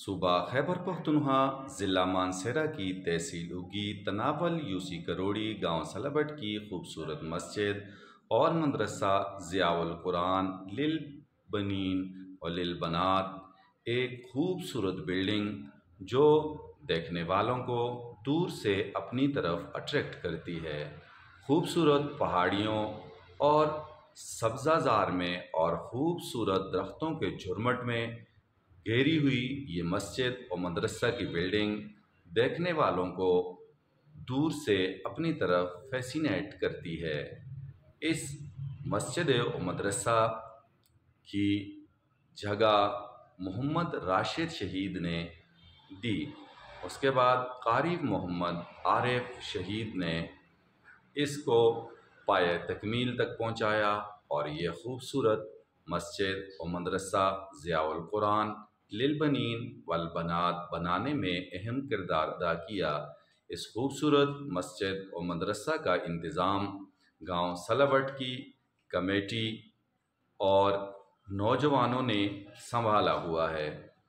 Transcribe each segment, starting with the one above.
صوبہ خیبر پختونخوا ضلع مانسہرہ کی تحصیل اگی تناول یوسی کروڑی گاؤں سلبٹ کی خوبصورت مسجد اور مدرسہ ضیاء القرآن للبنین و للبنات ایک خوبصورت بلڈنگ جو دیکھنے والوں کو دور سے اپنی طرف اٹریکٹ کرتی ہے۔ خوبصورت پہاڑیوں اور سبزہ زار میں اور خوبصورت درختوں کے جھرمٹ میں گھیری ہوئی یہ مسجد و مدرسہ کی بلڈنگ دیکھنے والوں کو دور سے اپنی طرف فیسینیٹ کرتی ہے۔ اس مسجد و مدرسہ کی جگہ محمد راشد شہید نے دی، اس کے بعد قاری محمد عارف شہید نے اس کو پایہ تکمیل تک پہنچایا اور یہ خوبصورت مسجد و مدرسہ ضیاء القرآن للبنین والبنات بنانے میں اہم کردار ادا کیا۔ اس خوبصورت مسجد و مدرسہ کا انتظام گاؤں سلبٹ کی کمیٹی اور نوجوانوں نے سنبھالا ہوا ہے۔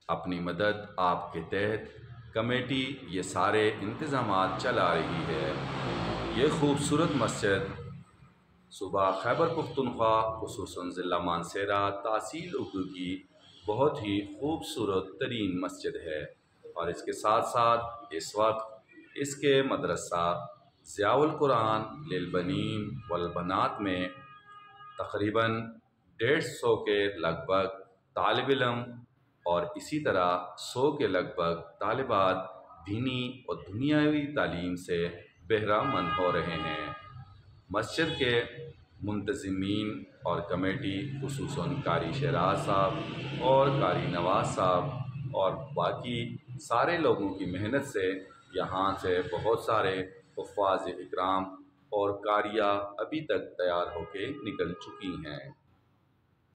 اپنی مدد آپ کے تحت کمیٹی یہ سارے انتظامات چلا رہی ہے۔ یہ خوبصورت مسجد صوبہ خیبر پختونخوا خصوصاً ضلع مانسہرہ تحصیل اگو کی بہت ہی خوبصورت ترین مسجد ہے، اور اس کے ساتھ ساتھ اس وقت اس کے مدرسہ ضیاء القرآن للبنین والبنات میں تقریباً 150 کے لگ بھگ طالب علم اور اسی طرح 100 کے لگ بھگ طالبات دینی اور دنیاوی تعلیم سے بہرہ مند ہو رہے ہیں۔ مسجد کے منتظمین اور کمیٹی خصوصاً قاری شہراز صاحب اور قاری نواز صاحب اور باقی سارے لوگوں کی محنت سے یہاں سے بہت سارے حفاظ اکرام اور قاریہ ابھی تک تیار ہو کے نکل چکی ہیں۔